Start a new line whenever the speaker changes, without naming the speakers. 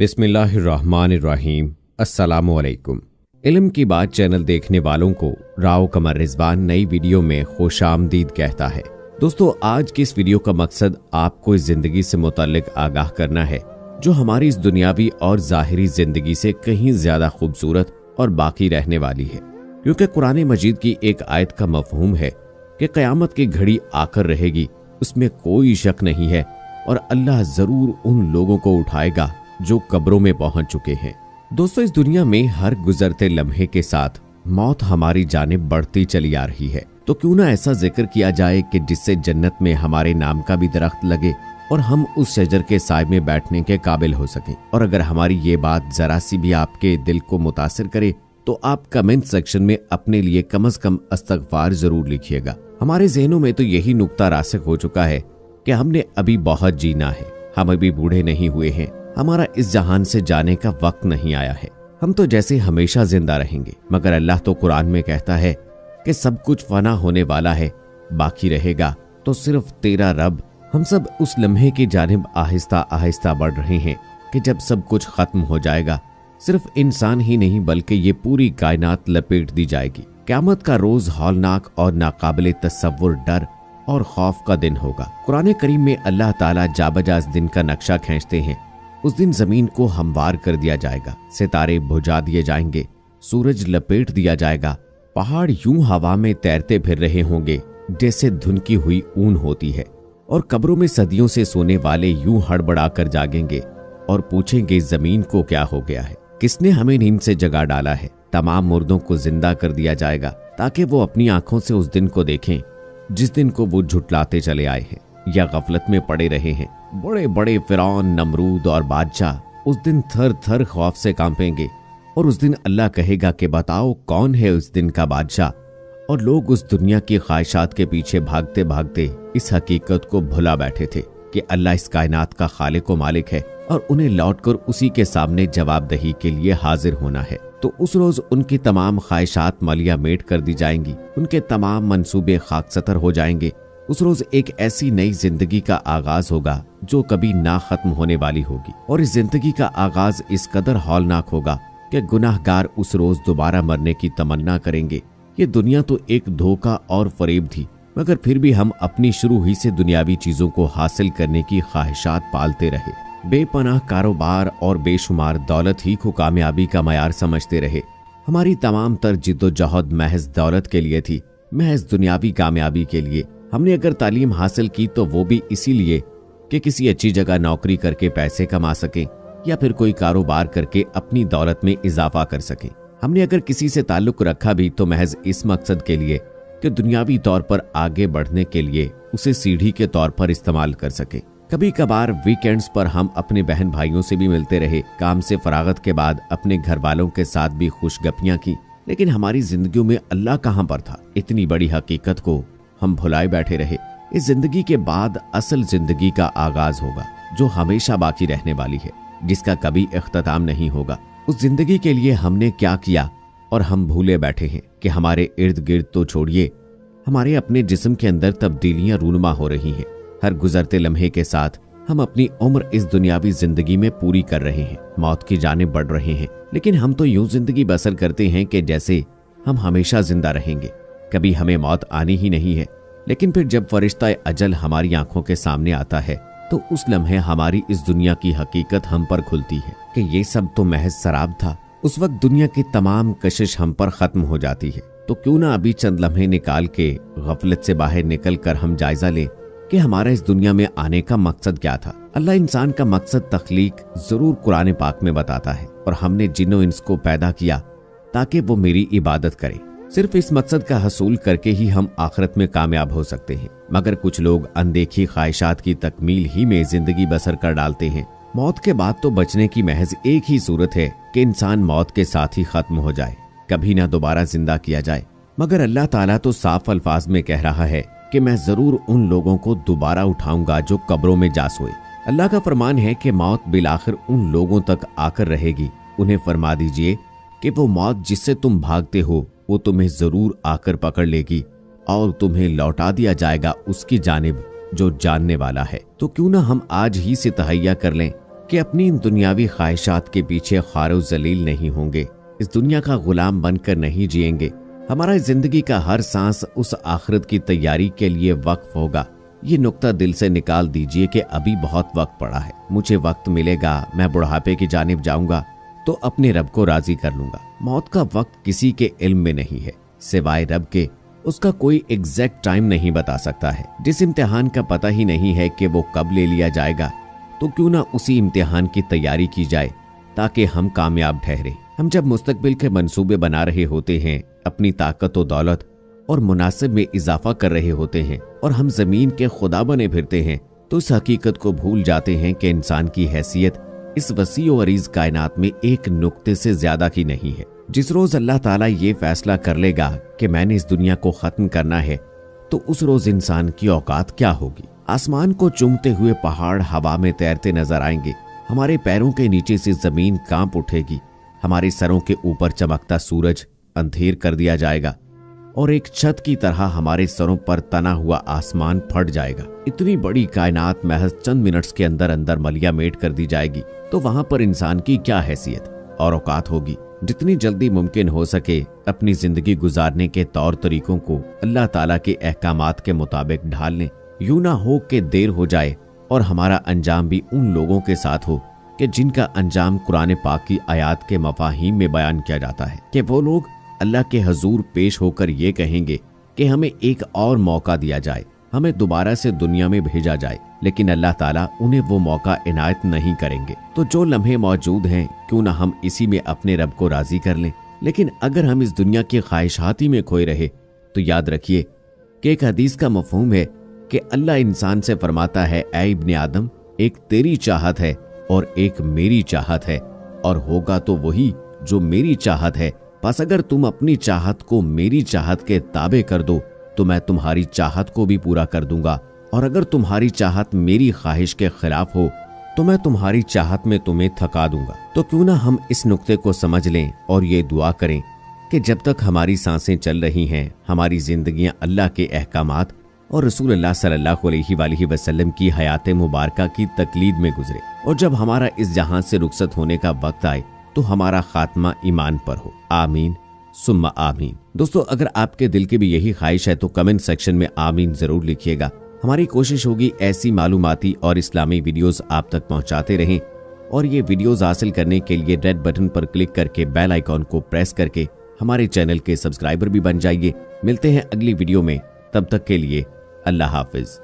बिस्मिल्लाहिर्रहमानिर्रहीम। अस्सलामुअलैकुम। इल्म की बात चैनल देखने वालों को राव कमर रिजवान नई वीडियो में खुशामदीद कहता है। दोस्तों, आज की इस वीडियो का मकसद आपको इस जिंदगी से मुतल्लिक आगाह करना है जो हमारी इस दुनियावी और जाहिरी जिंदगी से कहीं ज्यादा खूबसूरत और बाकी रहने वाली है, क्योंकि कुरान मजीद की एक आयत का मफहूम है कि क़यामत की घड़ी आकर रहेगी, उसमें कोई शक नहीं है, और अल्लाह जरूर उन लोगों को उठाएगा जो कब्रों में पहुंच चुके हैं। दोस्तों, इस दुनिया में हर गुजरते लम्हे के साथ मौत हमारी जानिब बढ़ती चली आ रही है, तो क्यों ना ऐसा जिक्र किया जाए कि जिससे जन्नत में हमारे नाम का भी दरख्त लगे और हम उस शजर के साए में बैठने के काबिल हो सकें। और अगर हमारी ये बात जरा सी भी आपके दिल को मुतासिर करे तो आप कमेंट सेक्शन में अपने लिए कम से कम इस्तग़फ़ार जरूर लिखिएगा। हमारे ज़हनों में तो यही नुक्ता रासिख हो चुका है कि हमने अभी बहुत जीना है, हम अभी बूढ़े नहीं हुए हैं, हमारा इस जहान से जाने का वक्त नहीं आया है, हम तो जैसे हमेशा जिंदा रहेंगे। मगर अल्लाह तो कुरान में कहता है कि सब कुछ फना होने वाला है, बाकी रहेगा तो सिर्फ तेरा रब। हम सब उस लम्हे की जानिब आहिस्ता आहिस्ता बढ़ रहे हैं कि जब सब कुछ खत्म हो जाएगा, सिर्फ इंसान ही नहीं बल्कि ये पूरी कायनात लपेट दी जाएगी। क़यामत का रोज हौलनाक और नाकाबिले तसव्वुर डर और खौफ का दिन होगा। कुरान करीम में अल्लाह ताला जाबजा इस दिन का नक्शा खींचते हैं। उस दिन जमीन को हमवार कर दिया जाएगा, सितारे बुझा दिए जाएंगे, सूरज लपेट दिया जाएगा, पहाड़ यूं हवा में तैरते फिर रहे होंगे जैसे धुनकी हुई ऊन होती है, और कब्रों में सदियों से सोने वाले यूं हड़बड़ा कर जागेंगे और पूछेंगे जमीन को क्या हो गया है, किसने हमें नींद से जगा डाला है। तमाम मुर्दों को जिंदा कर दिया जाएगा ताकि वो अपनी आंखों से उस दिन को देखें जिस दिन को वो झुटलाते चले आए हैं या गफलत में पड़े रहे हैं। बड़े बड़े फिरौन, नमरूद और बादशाह उस दिन थर थर खौफ से कांपेंगे, और उस दिन अल्लाह कहेगा कि बताओ कौन है उस दिन का बादशाह। और लोग उस दुनिया की ख्वाहिशात के पीछे भागते भागते इस हकीकत को भुला बैठे थे कि अल्लाह इस कायनात का खालिक व मालिक है और उन्हें लौटकर उसी के सामने जवाबदही के लिए हाजिर होना है। तो उस रोज उनकी तमाम ख्वाहिशात मलिया मेट कर दी जाएंगी, उनके तमाम मंसूबे खाकसतर हो जाएंगे। उस रोज एक ऐसी नई जिंदगी का आगाज होगा जो कभी ना खत्म होने वाली होगी, और इस जिंदगी का आगाज इस कदर हौलनाक होगा कि गुनाहगार उस रोज दोबारा मरने की तमन्ना करेंगे। ये दुनिया तो एक धोखा और फरेब थी, मगर फिर भी हम अपनी शुरू ही से दुनियावी चीजों को हासिल करने की ख्वाहिशात पालते रहे। बेपनाह कारोबार और बेशुमार दौलत ही को कामयाबी का मयार समझते रहे। हमारी तमाम तर जिद्दोजहद महज दौलत के लिए थी, महज दुनियावी कामयाबी के लिए। हमने अगर तालीम हासिल की तो वो भी इसीलिए कि किसी अच्छी जगह नौकरी करके पैसे कमा सकें या फिर कोई कारोबार करके अपनी दौलत में इजाफा कर सकें। हमने अगर किसी से ताल्लुक रखा भी तो महज इस मकसद के लिए कि दुनियावी तौर पर आगे बढ़ने के लिए उसे सीढ़ी के तौर पर इस्तेमाल कर सके। कभी कभार वीकेंड्स पर हम अपने बहन भाइयों से भी मिलते रहे, काम से फरागत के बाद अपने घर वालों के साथ भी खुशगपियां की, लेकिन हमारी जिंदगियों में अल्लाह कहां पर था। इतनी बड़ी हकीकत को हम भुलाए बैठे रहे। इस जिंदगी के बाद असल जिंदगी का आगाज होगा जो हमेशा बाकी रहने वाली है, जिसका कभी इख्तिताम नहीं होगा। उस जिंदगी के लिए हमने क्या किया और हम भूले बैठे हैं कि हमारे इर्द गिर्द तो छोड़िए, हमारे अपने जिस्म के अंदर तब्दीलियां रूनुमा हो रही हैं। हर गुजरते लम्हे के साथ हम अपनी उम्र इस दुनियावी जिंदगी में पूरी कर रहे हैं, मौत की जानिब बढ़ रहे हैं, लेकिन हम तो यूं जिंदगी बसर करते हैं कि जैसे हम हमेशा जिंदा रहेंगे, कभी हमें मौत आनी ही नहीं है। लेकिन फिर जब फरिश्ता अजल हमारी आंखों के सामने आता है तो उस लम्हे हमारी इस दुनिया की हकीकत हम पर खुलती है कि ये सब तो महज शराब था। उस वक्त दुनिया की तमाम कशिश हम पर खत्म हो जाती है। तो क्यों ना अभी चंद लम्हे निकाल के गफलत से बाहर निकल कर हम जायजा लें कि हमारा इस दुनिया में आने का मकसद क्या था। अल्लाह इंसान का मकसद तख्लीक जरूर कुरान पाक में बताता है, और हमने जिन्नो इंस को पैदा किया ताकि वो मेरी इबादत करें। सिर्फ इस मकसद का हसूल करके ही हम आखिरत में कामयाब हो सकते हैं। मगर कुछ लोग अनदेखी ख्वाहिशात की तकमील ही में जिंदगी बसर कर डालते हैं। मौत के बाद तो बचने की महज एक ही सूरत है कि इंसान मौत के साथ ही खत्म हो जाए, कभी ना दोबारा जिंदा किया जाए। मगर अल्लाह ताला तो साफ अल्फाज में कह रहा है कि मैं जरूर उन लोगों को दोबारा उठाऊंगा जो कब्रों में जा सोए। अल्लाह का फरमान है कि मौत बिलाखिर उन लोगों तक आकर रहेगी। उन्हें फरमा दीजिए कि वो मौत जिससे तुम भागते हो वो तुम्हें जरूर आकर पकड़ लेगी और तुम्हें लौटा दिया जाएगा उसकी जानिब जो जानने वाला है। तो क्यों ना हम आज ही से तहैया कर लें कि अपनी इन दुनियावी ख्वाहिशात के पीछे ख्वारो जलील नहीं होंगे, इस दुनिया का गुलाम बनकर नहीं जिएंगे। हमारा जिंदगी का हर सांस उस आखिरत की तैयारी के लिए वक्फ होगा। ये नुक्ता दिल से निकाल दीजिए कि अभी बहुत वक्त पड़ा है, मुझे वक्त मिलेगा, मैं बुढ़ापे की जानिब जाऊंगा तो अपने रब को राजी कर लूंगा। मौत का वक्त किसी के इल्म में नहीं है सिवाय रब के, उसका कोई एग्जैक्ट टाइम नहीं बता सकता है। जिस इम्तिहान का पता ही नहीं है कि वो कब ले लिया जाएगा, तो क्यों ना उसी इम्तिहान की तैयारी की जाए ताकि हम कामयाब ठहरे। हम जब मुस्तकबिल के मंसूबे बना रहे होते हैं, अपनी ताकत और दौलत और मुनासिब में इजाफा कर रहे होते हैं और हम जमीन के खुदा बने फिरते हैं, तो इस हकीकत को भूल जाते हैं कि इंसान की हैसियत इस वसी और अरीज कायनात में एक नुक्ते से ज्यादा की नहीं है। जिस रोज अल्लाह ताला ये फैसला कर लेगा कि मैंने इस दुनिया को खत्म करना है, तो उस रोज इंसान की औकात क्या होगी। आसमान को चूमते हुए पहाड़ हवा में तैरते नजर आएंगे, हमारे पैरों के नीचे से जमीन कांप उठेगी, हमारे सरों के ऊपर चमकता सूरज अंधेर कर दिया जाएगा और एक छत की तरह हमारे सरों पर तना हुआ आसमान फट जाएगा। इतनी बड़ी कायनात महज चंद मिनट्स के अंदर अंदर मलिया मेट कर दी जाएगी, तो वहां पर इंसान की क्या हैसियत और औकात होगी। जितनी जल्दी मुमकिन हो सके अपनी जिंदगी गुजारने के तौर तरीकों को अल्लाह ताला के अहकामात के मुताबिक ढाल लें, यूं ना हो कि देर हो जाए और हमारा अंजाम भी उन लोगों के साथ हो कि जिनका अंजाम कुरान पाक की आयात के मफाहीम में बयान किया जाता है कि वो लोग अल्लाह के हजूर पेश होकर ये कहेंगे कि हमें एक और मौका दिया जाए, हमें दोबारा से दुनिया में भेजा जाए, लेकिन अल्लाह ताला उन्हें वो मौका इनायत नहीं करेंगे। तो जो लम्हे मौजूद हैं, क्यों ना हम इसी में अपने रब को राजी कर लें। लेकिन अगर हम इस दुनिया की ख्वाहिशाती में खोए रहे, तो याद रखिए कि एक हदीस का मफहूम है कि अल्लाह इंसान से फरमाता है, ऐ इब्ने आदम, एक तेरी चाहत है और एक मेरी चाहत है, और होगा तो वही जो मेरी चाहत है। बस अगर तुम अपनी चाहत को मेरी चाहत के ताबे कर दो, तो मैं तुम्हारी चाहत को भी पूरा कर दूंगा, और अगर तुम्हारी चाहत मेरी ख्वाहिश के खिलाफ हो, तो मैं तुम्हारी चाहत में तुम्हें थका दूंगा। तो क्यों ना हम इस नुक्ते को समझ लें और ये दुआ करें कि जब तक हमारी सांसें चल रही हैं, हमारी जिंदगियां अल्लाह के अहकामात और रसूलुल्लाह सल्लल्लाहु अलैहि वसल्लम की हयात मुबारका की तकलीद में गुजरे, और जब हमारा इस जहां से रुखसत होने का वक्त आए तो हमारा खात्मा ईमान पर हो। आमीन सुम्मा आमीन। दोस्तों, अगर आपके दिल की भी यही ख्वाहिश है तो कमेंट सेक्शन में आमीन जरूर लिखिएगा। हमारी कोशिश होगी ऐसी मालूमाती और इस्लामी वीडियोस आप तक पहुंचाते रहें, और ये वीडियोस हासिल करने के लिए रेड बटन पर क्लिक करके बेल आइकॉन को प्रेस करके हमारे चैनल के सब्सक्राइबर भी बन जाइए। मिलते हैं अगली वीडियो में, तब तक के लिए अल्लाह हाफिज।